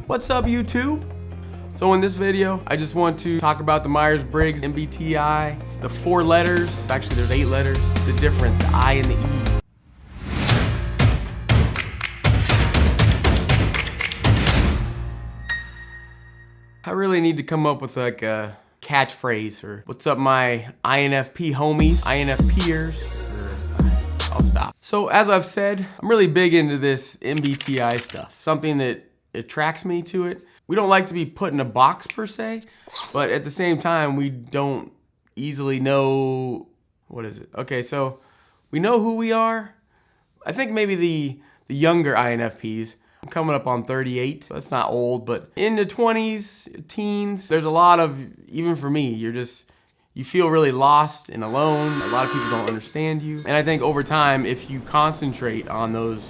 What's up, YouTube? So in this video, I just want to talk about the Myers-Briggs MBTI, the 4 letters, actually there's 8 letters, the difference, the I and the E. I really need to come up with like a catchphrase or what's up my INFP homies, INFPers, or I'll stop. So as I've said, I'm really big into this MBTI stuff, something that attracts me to it. We don't like to be put in a box per se, but at the same time, we don't easily know, what is it? Okay, so we know who we are. I think maybe the younger INFPs, I'm coming up on 38, so that's not old, but in the 20s, teens, there's a lot of, even for me, you feel really lost and alone. A lot of people don't understand you. And I think over time, if you concentrate on those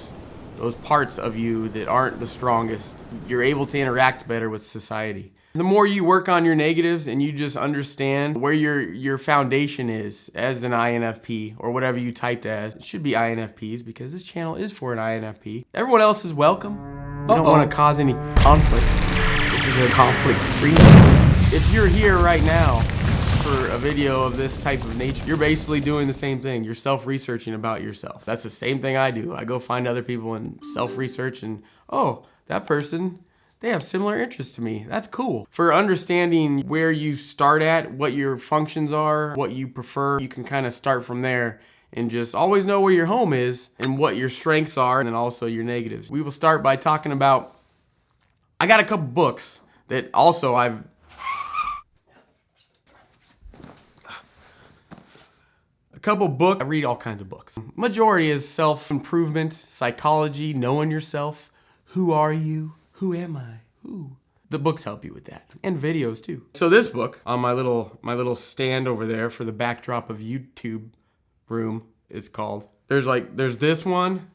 parts of you that aren't the strongest, you're able to interact better with society. The more you work on your negatives and you just understand where your foundation is as an INFP or whatever you typed as, it should be INFPs because this channel is for an INFP. Everyone else is welcome. I don't want to cause any conflict. This is a conflict-free. If you're here right now for a video of this type of nature, you're basically doing the same thing. You're self-researching about yourself. That's the same thing I do. I go find other people and self-research and, oh, that person, they have similar interests to me. That's cool. For understanding where you start at, what your functions are, what you prefer, you can kind of start from there and just always know where your home is and what your strengths are and also your negatives. We will start by talking about, I got a couple books that also I read all kinds of books. Majority is self-improvement, psychology, knowing yourself. Who are you? Who am I? Who? The books help you with that. And videos too. So this book on my little stand over there for the backdrop of YouTube room is called, there's this one,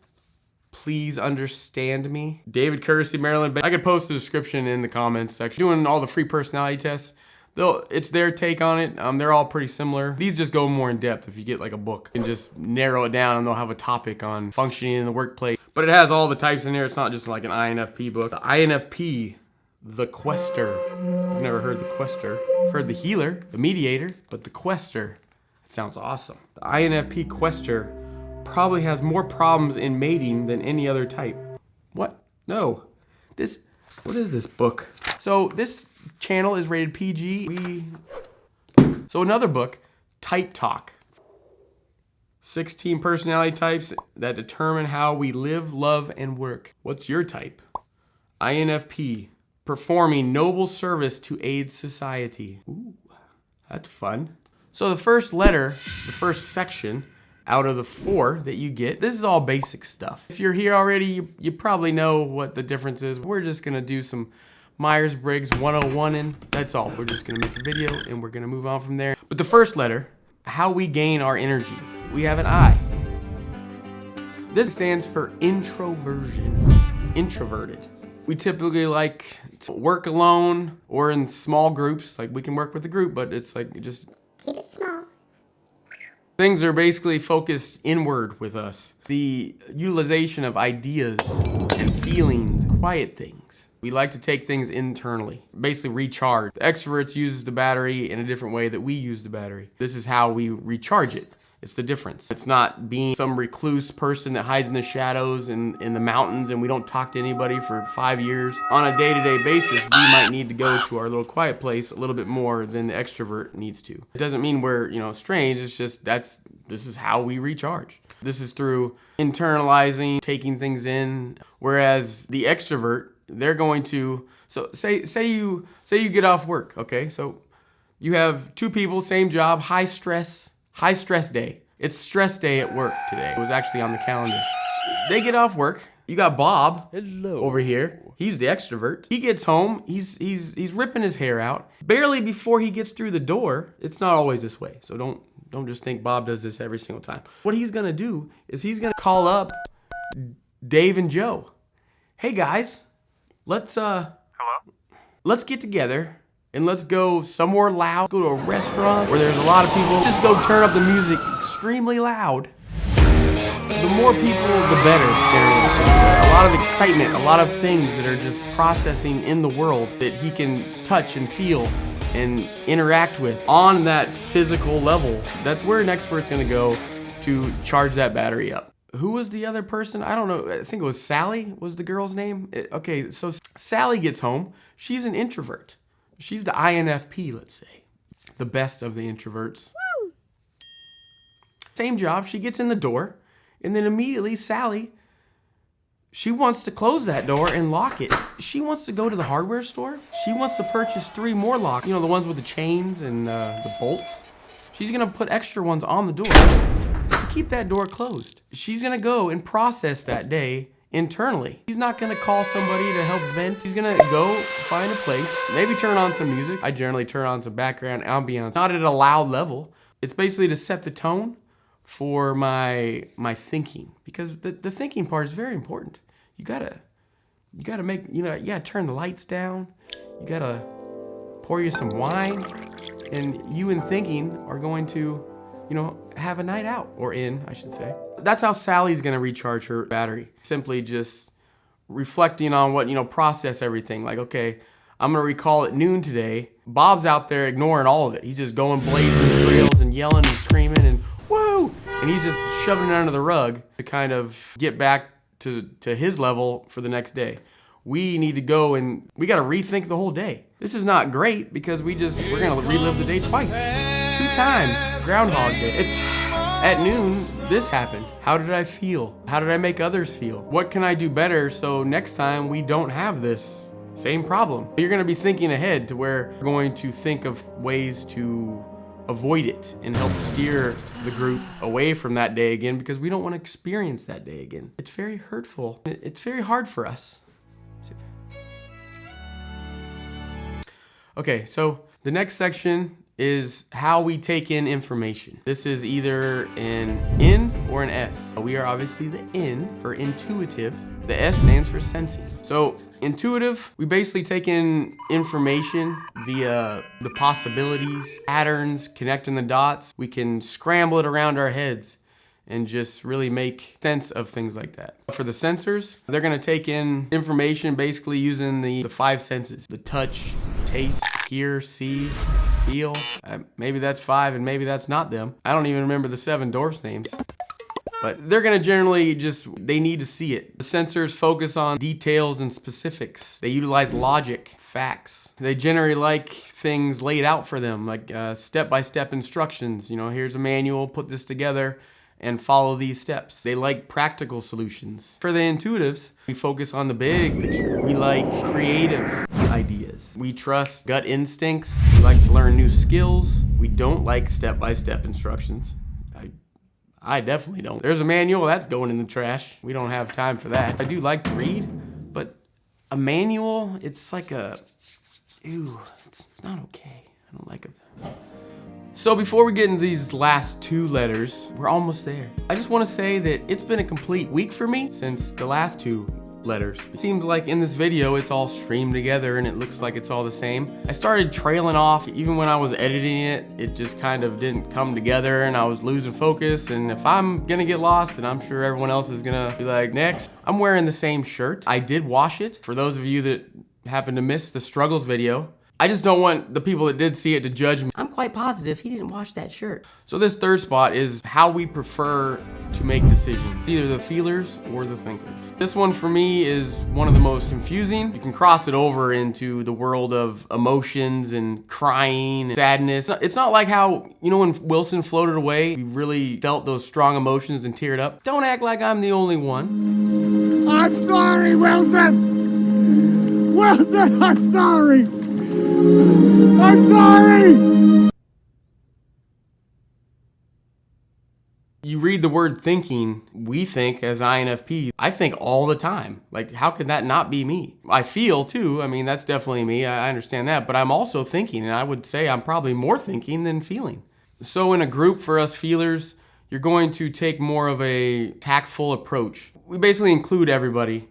Please Understand Me. David Kersey, Maryland. I could post the description in the comments section. Doing all the free personality tests. It's their take on it. They're all pretty similar. These just go more in depth if you get like a book and just narrow it down, and they'll have a topic on functioning in the workplace. But it has all the types in there. It's not just like an INFP book. The INFP, the quester. I've never heard the quester. I've heard the healer, the mediator, but the quester, it sounds awesome. The INFP quester probably has more problems in mating than any other type. What? No. What is this book? So this channel is rated PG. So another book, Type Talk. 16 personality types that determine how we live, love, and work. What's your type? INFP, performing noble service to aid society. Ooh, that's fun. So the first letter, the first section out of the 4 that you get, this is all basic stuff. If you're here already, you probably know what the difference is. We're just gonna do some Myers-Briggs 101 and that's all. We're just gonna make a video and we're gonna move on from there. But the first letter, how we gain our energy. We have an I. This stands for introversion, introverted. We typically like to work alone or in small groups. Like we can work with a group, but it's like just keep it small. Things are basically focused inward with us. The utilization of ideas and feelings, quiet things. We like to take things internally, basically recharge. The extroverts use the battery in a different way that we use the battery. This is how we recharge it. It's the difference. It's not being some recluse person that hides in the shadows in the mountains and we don't talk to anybody for 5 years. On a day-to-day basis, we might need to go to our little quiet place a little bit more than the extrovert needs to. It doesn't mean we're, strange. It's just this is how we recharge. This is through internalizing, taking things in. Whereas the extrovert, they're going to, so say you get off work, okay? So you have 2 people, same job, high stress day. It's stress day at work today. It was actually on the calendar. They get off work. You got Bob over here. He's the extrovert. He gets home. He's ripping his hair out. Barely before he gets through the door. It's not always this way. So don't just think Bob does this every single time. What he's gonna do is he's gonna call up Dave and Joe. Hey guys, let's get together and let's go somewhere loud. Go to a restaurant where there's a lot of people. Just go turn up the music extremely loud. the more people, the better. A lot of excitement, a lot of things that are just processing in the world that he can touch and feel and interact with on that physical level. That's where an extrovert's gonna go to charge that battery up. Who was the other person? I don't know. I think it was Sally was the girl's name. Okay, so Sally gets home. She's an introvert. She's the INFP, let's say. The best of the introverts. Woo! Same job. She gets in the door, and then immediately Sally, she wants to close that door and lock it. She wants to go to the hardware store. She wants to purchase 3 more locks. You know, the ones with the chains and the bolts. She's gonna put extra ones on the door to keep that door closed. She's gonna go and process that day internally. She's not gonna call somebody to help vent. She's gonna go find a place, maybe turn on some music. I generally turn on some background ambience, not at a loud level. It's basically to set the tone for my thinking, because the thinking part is very important. You gotta make, you gotta turn the lights down. You gotta pour you some wine, and you and thinking are going to, have a night out, or I should say. That's how Sally's gonna recharge her battery. Simply just reflecting on what, process everything. Like, okay, I'm gonna recall at noon today. Bob's out there ignoring all of it. He's just going blazing the trails and yelling and screaming and woo! And he's just shoving it under the rug to kind of get back to his level for the next day. We need to go and we gotta rethink the whole day. This is not great because we're gonna relive the day twice. 2 times, Groundhog Day. It's at noon, this happened. How did I feel? How did I make others feel? What can I do better so next time we don't have this same problem? You're gonna be thinking ahead to where you're going to think of ways to avoid it and help steer the group away from that day again, because we don't want to experience that day again. It's very hurtful. It's very hard for us. Okay, so the next section is how we take in information. This is either an N or an S. We are obviously the N for intuitive. The S stands for sensing. So intuitive, we basically take in information via the possibilities, patterns, connecting the dots. We can scramble it around our heads and just really make sense of things like that. For the sensors, they're gonna take in information basically using the 5 senses. The touch, taste, hear, see, feel. Maybe that's 5 and maybe that's not them. I don't even remember the 7 dwarfs' names. But they're gonna generally they need to see it. The sensors focus on details and specifics. They utilize logic, facts. They generally like things laid out for them, like step-by-step instructions. Here's a manual, put this together and follow these steps. They like practical solutions. For the intuitives, we focus on the big picture. We like creative ideas. We trust gut instincts. We like to learn new skills. We don't like step-by-step instructions. I definitely don't. There's a manual, that's going in the trash. We don't have time for that. I do like to read, but a manual, it's like it's not okay. I don't like it. So before we get into these last 2 letters, we're almost there. I just want to say that it's been a complete week for me since the last 2 letters. It seems like in this video it's all streamed together and it looks like it's all the same. I started trailing off. Even when I was editing it, it just kind of didn't come together and I was losing focus. And if I'm gonna get lost, then I'm sure everyone else is gonna be like, next. I'm wearing the same shirt. I did wash it. For those of you that happen to miss the struggles video, I just don't want the people that did see it to judge me. I'm quite positive he didn't wash that shirt. So this 3rd spot is how we prefer to make decisions. Either the feelers or the thinkers. This one for me is one of the most confusing. You can cross it over into the world of emotions and crying and sadness. It's not like how, when Wilson floated away, we really felt those strong emotions and teared up. Don't act like I'm the only one. I'm sorry, Wilson! Wilson, I'm sorry! I'm sorry! You read the word thinking, we think as INFP, I think all the time. Like, how could that not be me? I feel too, that's definitely me, I understand that, but I'm also thinking, and I would say I'm probably more thinking than feeling. So in a group for us feelers, you're going to take more of a tactful approach. We basically include everybody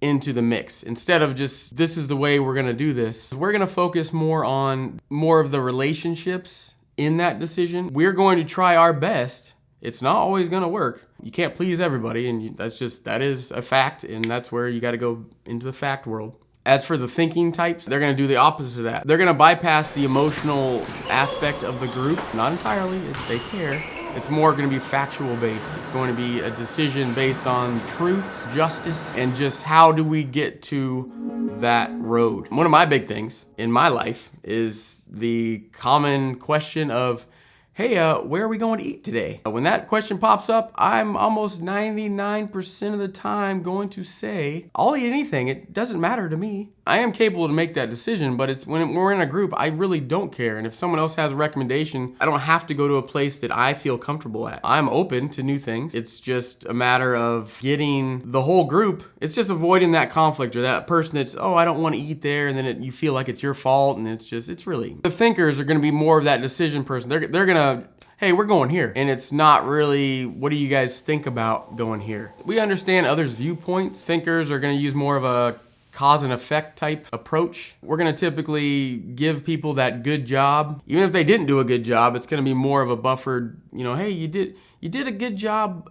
into the mix. Instead of just, this is the way we're gonna do this, we're gonna focus more on more of the relationships in that decision. We're going to try our best It's not always gonna work. You can't please everybody, and that is a fact, and that's where you gotta go into the fact world. As for the thinking types, they're gonna do the opposite of that. They're gonna bypass the emotional aspect of the group. Not entirely, they care. It's more gonna be factual based. It's going to be a decision based on truth, justice, and just how do we get to that road. One of my big things in my life is the common question of, hey, where are we going to eat today? When that question pops up, I'm almost 99% of the time going to say, I'll eat anything. It doesn't matter to me. I am capable to make that decision, but it's when we're in a group, I really don't care. And if someone else has a recommendation, I don't have to go to a place that I feel comfortable at. I'm open to new things. It's just a matter of getting the whole group. It's just avoiding that conflict or that person that's, oh, I don't want to eat there. And then you feel like it's your fault. And it's really, the thinkers are going to be more of that decision person. They're going to, hey, we're going here. And it's not really, what do you guys think about going here? We understand others' viewpoints. Thinkers are going to use more of a cause and effect type approach. We're going to typically give people that good job. Even if they didn't do a good job, it's going to be more of a buffered, hey, you did a good job,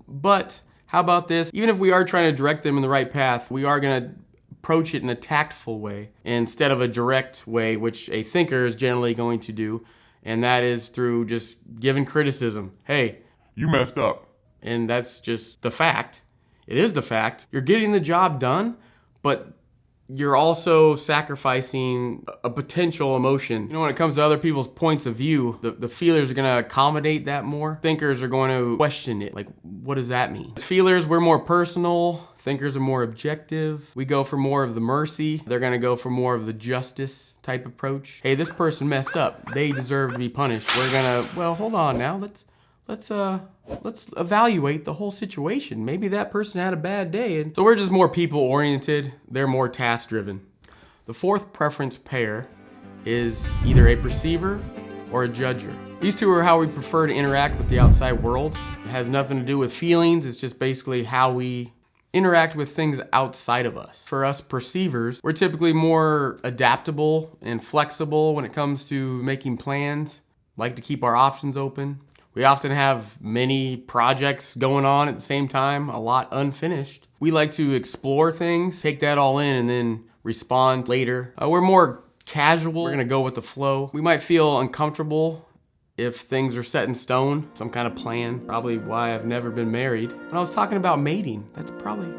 but how about this? Even if we are trying to direct them in the right path, we are going to approach it in a tactful way instead of a direct way, which a thinker is generally going to do. And that is through just giving criticism. Hey, You messed up. and that's just the fact. It is the fact. You're getting the job done, but you're also sacrificing a potential emotion. When it comes to other people's points of view, the feelers are gonna accommodate that more. Thinkers are going to question it, like, what does that mean? Feelers, we're more personal. Thinkers are more objective. We go for more of the mercy. They're gonna go for more of the justice type approach. Hey, this person messed up. They deserve to be punished. We're gonna, well, hold on now. Let's evaluate the whole situation. Maybe that person had a bad day. And so we're just more people oriented. They're more task driven. The fourth preference pair is either a perceiver or a judger. These two are how we prefer to interact with the outside world. It has nothing to do with feelings. It's just basically how we interact with things outside of us. For us perceivers, we're typically more adaptable and flexible when it comes to making plans. Like to keep our options open. We often have many projects going on at the same time, a lot unfinished. We like to explore things, take that all in, and then respond later. We're more casual. We're gonna go with the flow. We might feel uncomfortable if things are set in stone, some kind of plan. Probably why I've never been married. When I was talking about mating, I'm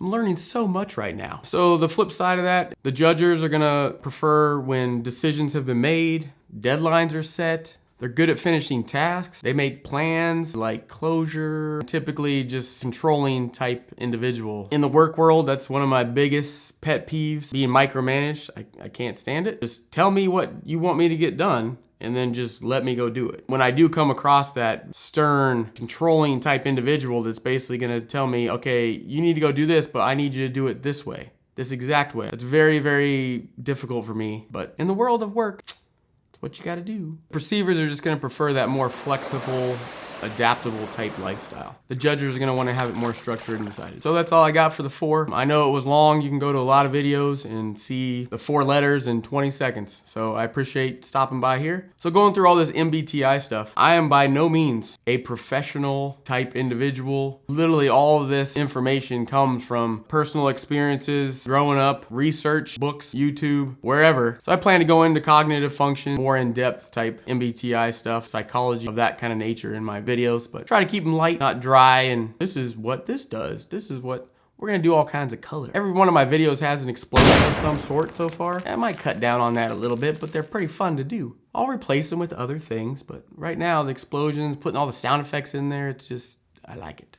learning so much right now. So the flip side of that, the judgers are gonna prefer when decisions have been made, deadlines are set. They're good at finishing tasks. They make plans like closure, typically just controlling type individual. In the work world, that's one of my biggest pet peeves, being micromanaged. I can't stand it. Just tell me what you want me to get done and then just let me go do it. When I do come across that stern, controlling type individual that's basically gonna tell me, okay, you need to go do this, but I need you to do it this way, this exact way. It's very, very difficult for me. But in the world of work, what you gotta do. Perceivers are just gonna prefer that more flexible, adaptable type lifestyle. The judgers are gonna wanna have it more structured and decided. So that's all I got for the 4. I know it was long. You can go to a lot of videos and see the 4 letters in 20 seconds. So I appreciate stopping by here. So going through all this MBTI stuff, I am by no means a professional type individual. Literally all of this information comes from personal experiences, growing up, research, books, YouTube, wherever. So I plan to go into cognitive function, more in-depth type MBTI stuff, psychology of that kind of nature in my videos, but try to keep them light, not dry, and this is what this does. This is what we're gonna do, all kinds of color. Every one of my videos has an explosion of some sort so far. I might cut down on that a little bit, but they're pretty fun to do. I'll replace them with other things, but right now the explosions, putting all the sound effects in there, it's just, I like it.